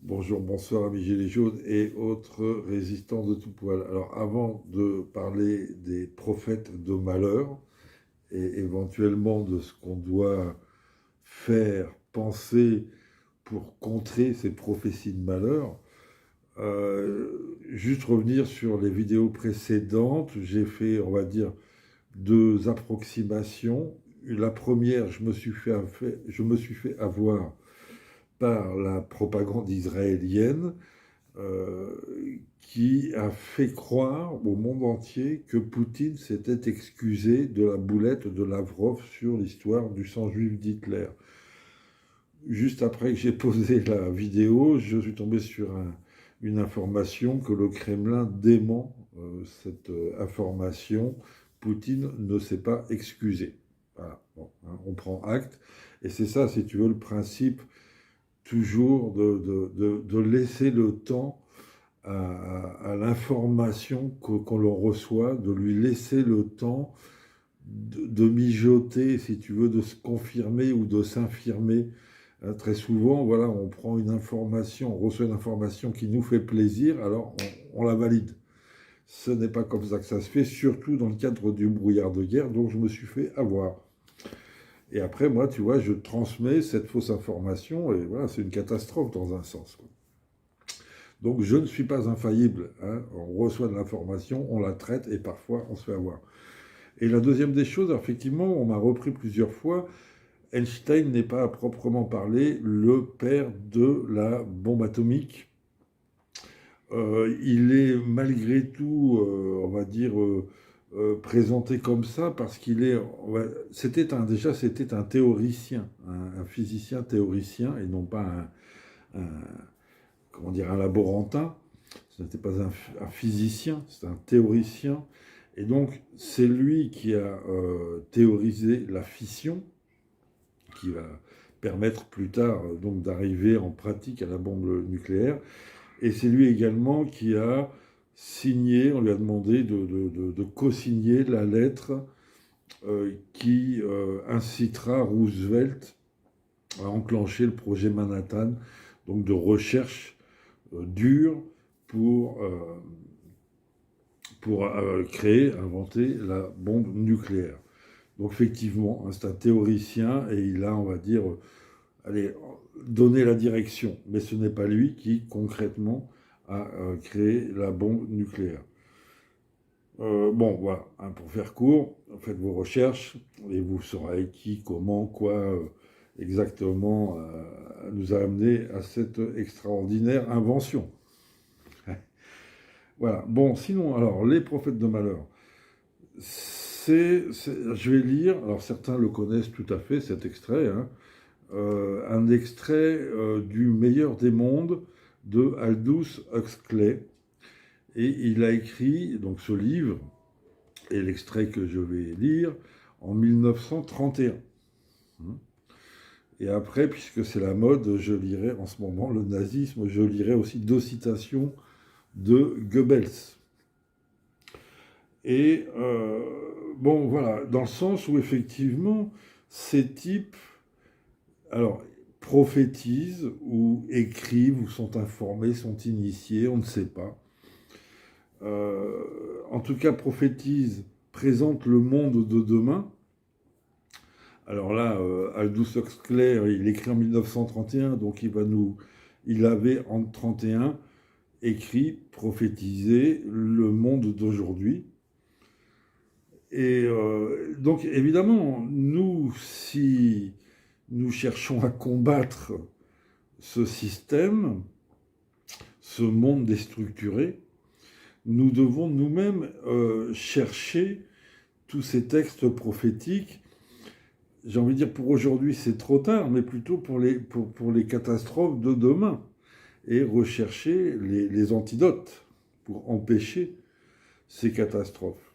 Bonjour, bonsoir amis Gilets jaunes et autres résistants de tout poil. Alors avant de parler des prophètes de malheur et éventuellement de ce qu'on doit faire, penser pour contrer ces prophéties de malheur, juste revenir sur les vidéos précédentes. J'ai fait, on va dire, deux approximations. La première, je me suis fait avoir par la propagande israélienne euh, qui a fait croire au monde entier que Poutine s'était excusé de la boulette de Lavrov sur l'histoire du sang juif d'Hitler. Juste après que j'ai posé la vidéo, je suis tombé sur une information que le Kremlin dément cette information. Poutine ne s'est pas excusé. Voilà. Bon, hein, on prend acte. Et c'est ça, si tu veux, le principe toujours de laisser le temps à l'information qu'on l'on reçoit, de lui laisser le temps de mijoter, si tu veux, de se confirmer ou de s'infirmer. Très souvent, voilà, on prend une information, on reçoit une information qui nous fait plaisir, alors on la valide. Ce n'est pas comme ça que ça se fait, surtout dans le cadre du brouillard de guerre, donc je me suis fait avoir. Et après, moi, tu vois, je transmets cette fausse information, et voilà, c'est une catastrophe dans un sens, quoi. Donc je ne suis pas infaillible, hein. On reçoit de l'information, on la traite, et parfois on se fait avoir. Et la deuxième des choses, effectivement, on m'a repris plusieurs fois, Einstein n'est pas à proprement parler le père de la bombe atomique. Il est malgré tout, on va dire, présenté comme ça parce qu'il est. Déjà, c'était un théoricien, un physicien théoricien et non pas comment dire, un laborantin. Ce n'était pas un physicien, c'est un théoricien. Et donc, c'est lui qui a théorisé la fission, qui va permettre plus tard donc d'arriver en pratique à la bombe nucléaire. Et c'est lui également qui a signé, on lui a demandé de co-signer la lettre qui incitera Roosevelt à enclencher le projet Manhattan, donc de recherche dure pour créer, inventer la bombe nucléaire. Donc effectivement, hein, c'est un théoricien et il a, on va dire, allez, donné la direction. Mais ce n'est pas lui qui, concrètement, a créé la bombe nucléaire. Bon, voilà, hein, pour faire court, faites vos recherches et vous saurez qui, comment, quoi exactement nous a amené à cette extraordinaire invention. Voilà. Bon, sinon, alors, les prophètes de malheur. Je vais lire, alors certains le connaissent tout à fait, cet extrait, hein, un extrait du Meilleur des mondes de Aldous Huxley. Et il a écrit donc ce livre, et l'extrait que je vais lire, en 1931. Et après, puisque c'est la mode, je lirai en ce moment le nazisme, je lirai aussi deux citations de Goebbels. Et bon, voilà, dans le sens où effectivement, ces types, alors, prophétisent ou écrivent ou sont informés, sont initiés, on ne sait pas. En tout cas, prophétisent, présentent le monde de demain. Alors là, Aldous Huxley, il écrit en 1931, donc il avait en 1931 écrit, prophétisé le monde d'aujourd'hui. Et donc évidemment, nous, si nous cherchons à combattre ce système, ce monde déstructuré, nous devons nous-mêmes chercher tous ces textes prophétiques. J'ai envie de dire pour aujourd'hui c'est trop tard, mais plutôt pour les catastrophes de demain. Et rechercher les antidotes pour empêcher ces catastrophes.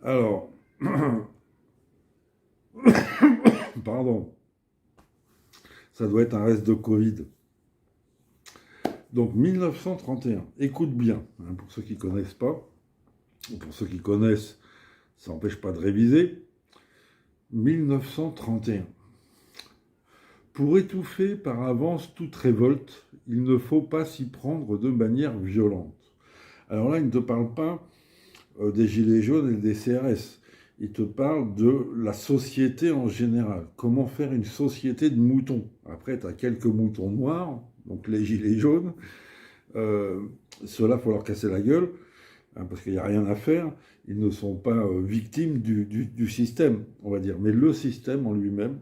Alors, pardon, ça doit être un reste de Covid. Donc 1931, écoute bien, hein, pour ceux qui ne connaissent pas, ou pour ceux qui connaissent, ça n'empêche pas de réviser. 1931. Pour étouffer par avance toute révolte, il ne faut pas s'y prendre de manière violente. Alors là, il ne te parle pas des gilets jaunes et des CRS. Il te parle de la société en général. Comment faire une société de moutons. Après, tu as quelques moutons noirs, donc les gilets jaunes. Ceux-là, il faut leur casser la gueule, hein, parce qu'il n'y a rien à faire. Ils ne sont pas victimes du système, on va dire. Mais le système en lui-même,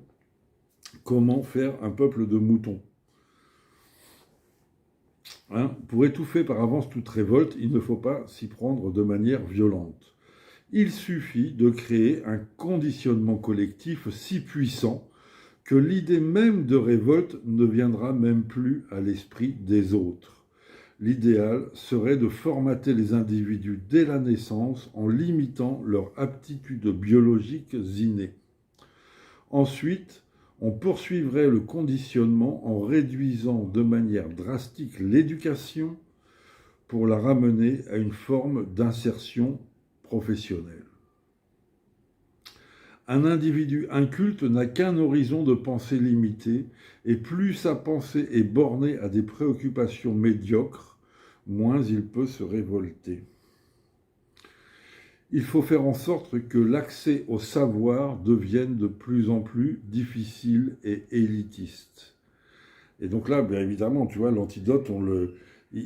comment faire un peuple de moutons, hein? Pour étouffer par avance toute révolte, il ne faut pas s'y prendre de manière violente. Il suffit de créer un conditionnement collectif si puissant que l'idée même de révolte ne viendra même plus à l'esprit des autres. L'idéal serait de formater les individus dès la naissance en limitant leurs aptitudes biologiques innées. Ensuite, on poursuivrait le conditionnement en réduisant de manière drastique l'éducation pour la ramener à une forme d'insertion professionnelle. Un individu inculte n'a qu'un horizon de pensée limité, et plus sa pensée est bornée à des préoccupations médiocres, moins il peut se révolter. Il faut faire en sorte que l'accès au savoir devienne de plus en plus difficile et élitiste. Et donc là, bien évidemment, tu vois, l'antidote,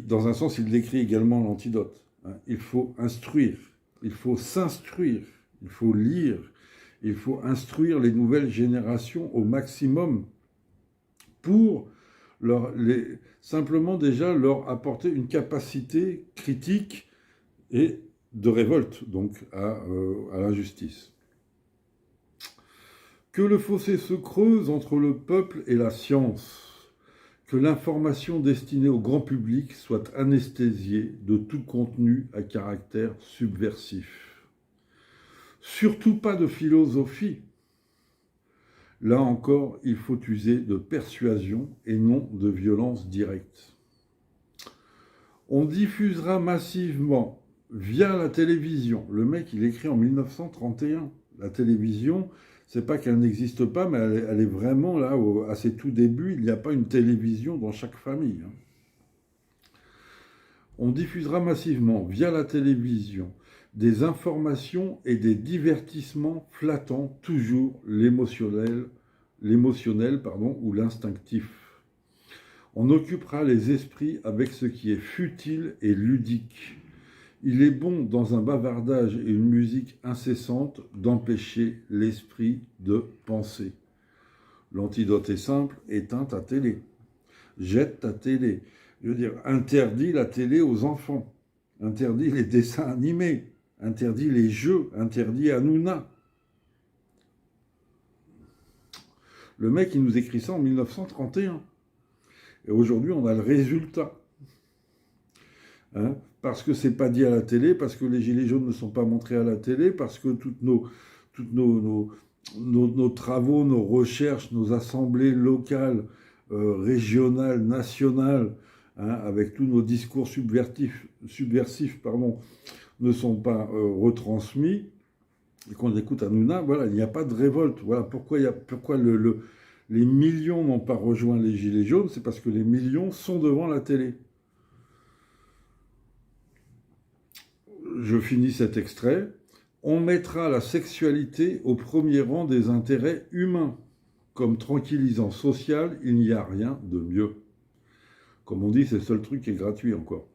dans un sens, il décrit également l'antidote. Il faut instruire, il faut s'instruire, il faut lire, il faut instruire les nouvelles générations au maximum pour simplement déjà leur apporter une capacité critique et de révolte, donc, à l'injustice. Que le fossé se creuse entre le peuple et la science, que l'information destinée au grand public soit anesthésiée de tout contenu à caractère subversif. Surtout pas de philosophie. Là encore, il faut user de persuasion et non de violence directe. On diffusera massivement via la télévision. Le mec, il écrit en 1931. La télévision, c'est pas qu'elle n'existe pas, mais elle est vraiment là, à ses tout débuts. Il n'y a pas une télévision dans chaque famille. On diffusera massivement via la télévision des informations et des divertissements flattant toujours l'émotionnel ou l'instinctif. On occupera les esprits avec ce qui est futile et ludique. Il est bon, dans un bavardage et une musique incessante, d'empêcher l'esprit de penser. L'antidote est simple, éteins ta télé. Jette ta télé. Je veux dire, interdis la télé aux enfants. Interdis les dessins animés. Interdit les jeux, interdit Hanouna. Le mec, il nous écrit ça en 1931. Et aujourd'hui, on a le résultat. Hein, parce que c'est pas dit à la télé, parce que les gilets jaunes ne sont pas montrés à la télé, parce que toutes nos travaux, nos recherches, nos assemblées locales, régionales, nationales, hein, avec tous nos discours subversifs, ne sont pas retransmis, et qu'on écoute Hanouna, voilà, il n'y a pas de révolte. Voilà pourquoi les millions n'ont pas rejoint les gilets jaunes, c'est parce que les millions sont devant la télé. Je finis cet extrait. On mettra la sexualité au premier rang des intérêts humains. Comme tranquillisant social, il n'y a rien de mieux. Comme on dit, c'est le seul truc qui est gratuit encore.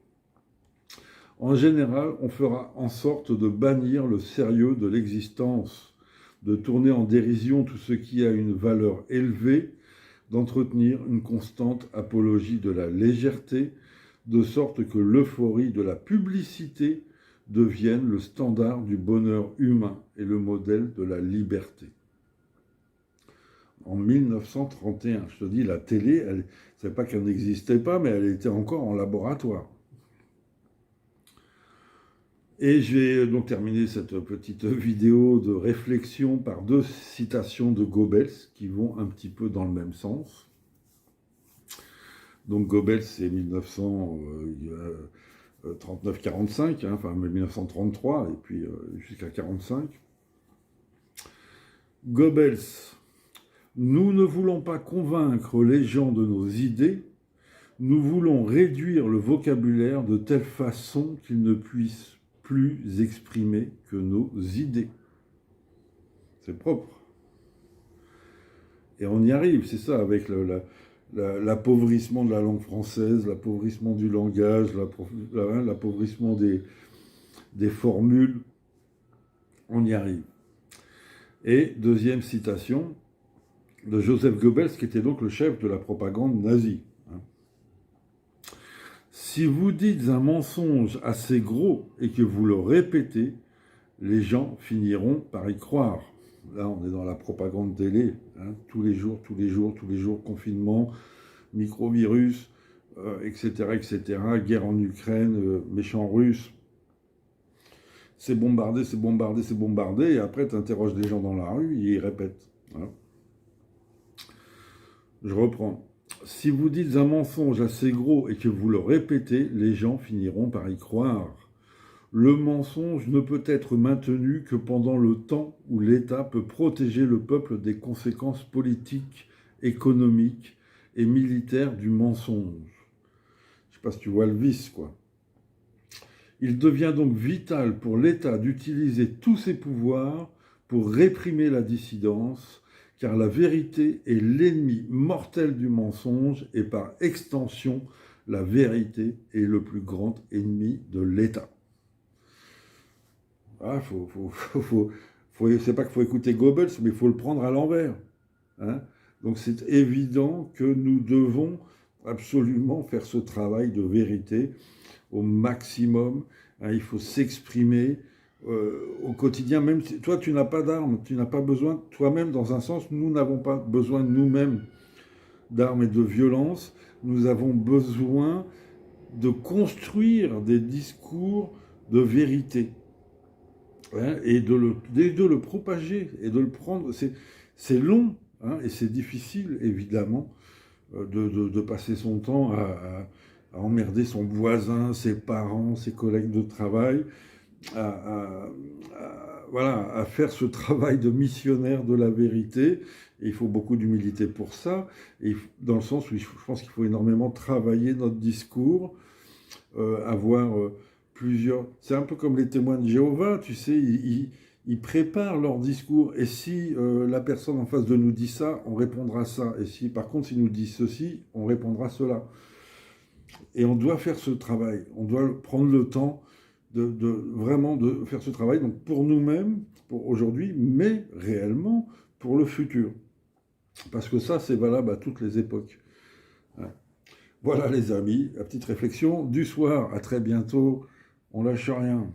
En général, on fera en sorte de bannir le sérieux de l'existence, de tourner en dérision tout ce qui a une valeur élevée, d'entretenir une constante apologie de la légèreté, de sorte que l'euphorie de la publicité devienne le standard du bonheur humain et le modèle de la liberté. En 1931, je te dis, la télé, c'est pas qu'elle n'existait pas, mais elle était encore en laboratoire. Et je vais donc terminer cette petite vidéo de réflexion par deux citations de Goebbels qui vont un petit peu dans le même sens. Donc Goebbels, c'est 1939-45, enfin 1933 et puis jusqu'à 45. Goebbels, Nous ne voulons pas convaincre les gens de nos idées, nous voulons réduire le vocabulaire de telle façon qu'ils ne puissent plus exprimer que nos idées. C'est propre. Et on y arrive, c'est ça, avec l'appauvrissement de la langue française, l'appauvrissement du langage, l'appauvrissement des formules. On y arrive. Et deuxième citation de Joseph Goebbels, qui était donc le chef de la propagande nazie. Si vous dites un mensonge assez gros et que vous le répétez, les gens finiront par y croire. Là, on est dans la propagande télé, tous les jours, confinement, microvirus, etc., etc., guerre en Ukraine, méchants russes. C'est bombardé, et après, tu interroges des gens dans la rue, ils répètent. Voilà. Je reprends. Si vous dites un mensonge assez gros et que vous le répétez, les gens finiront par y croire. Le mensonge ne peut être maintenu que pendant le temps où l'État peut protéger le peuple des conséquences politiques, économiques et militaires du mensonge. Je ne sais pas si tu vois le vice, quoi. Il devient donc vital pour l'État d'utiliser tous ses pouvoirs pour réprimer la dissidence, car la vérité est l'ennemi mortel du mensonge et par extension, la vérité est le plus grand ennemi de l'État. Ah, c'est pas qu'il faut écouter Goebbels, mais il faut le prendre à l'envers. Donc c'est évident que nous devons absolument faire ce travail de vérité au maximum. Il faut s'exprimer au quotidien, même si toi tu n'as pas d'armes, tu n'as pas besoin, toi-même dans un sens, nous n'avons pas besoin nous-mêmes d'armes et de violence, nous avons besoin de construire des discours de vérité. Et de le propager et de le prendre. C'est long et c'est difficile, évidemment, de passer son temps à emmerder son voisin, ses parents, ses collègues de travail, à faire ce travail de missionnaire de la vérité. Et il faut beaucoup d'humilité pour ça, et dans le sens où je pense qu'il faut énormément travailler notre discours, avoir... plusieurs. C'est un peu comme les témoins de Jéhovah, tu sais, ils préparent leur discours. Et si la personne en face de nous dit ça, on répondra ça. Et si par contre, s'il nous dit ceci, on répondra cela. Et on doit faire ce travail. On doit prendre le temps vraiment de faire ce travail. Donc pour nous-mêmes, pour aujourd'hui, mais réellement pour le futur. Parce que ça, c'est valable à toutes les époques. Voilà les amis, la petite réflexion du soir. À très bientôt. On lâche rien.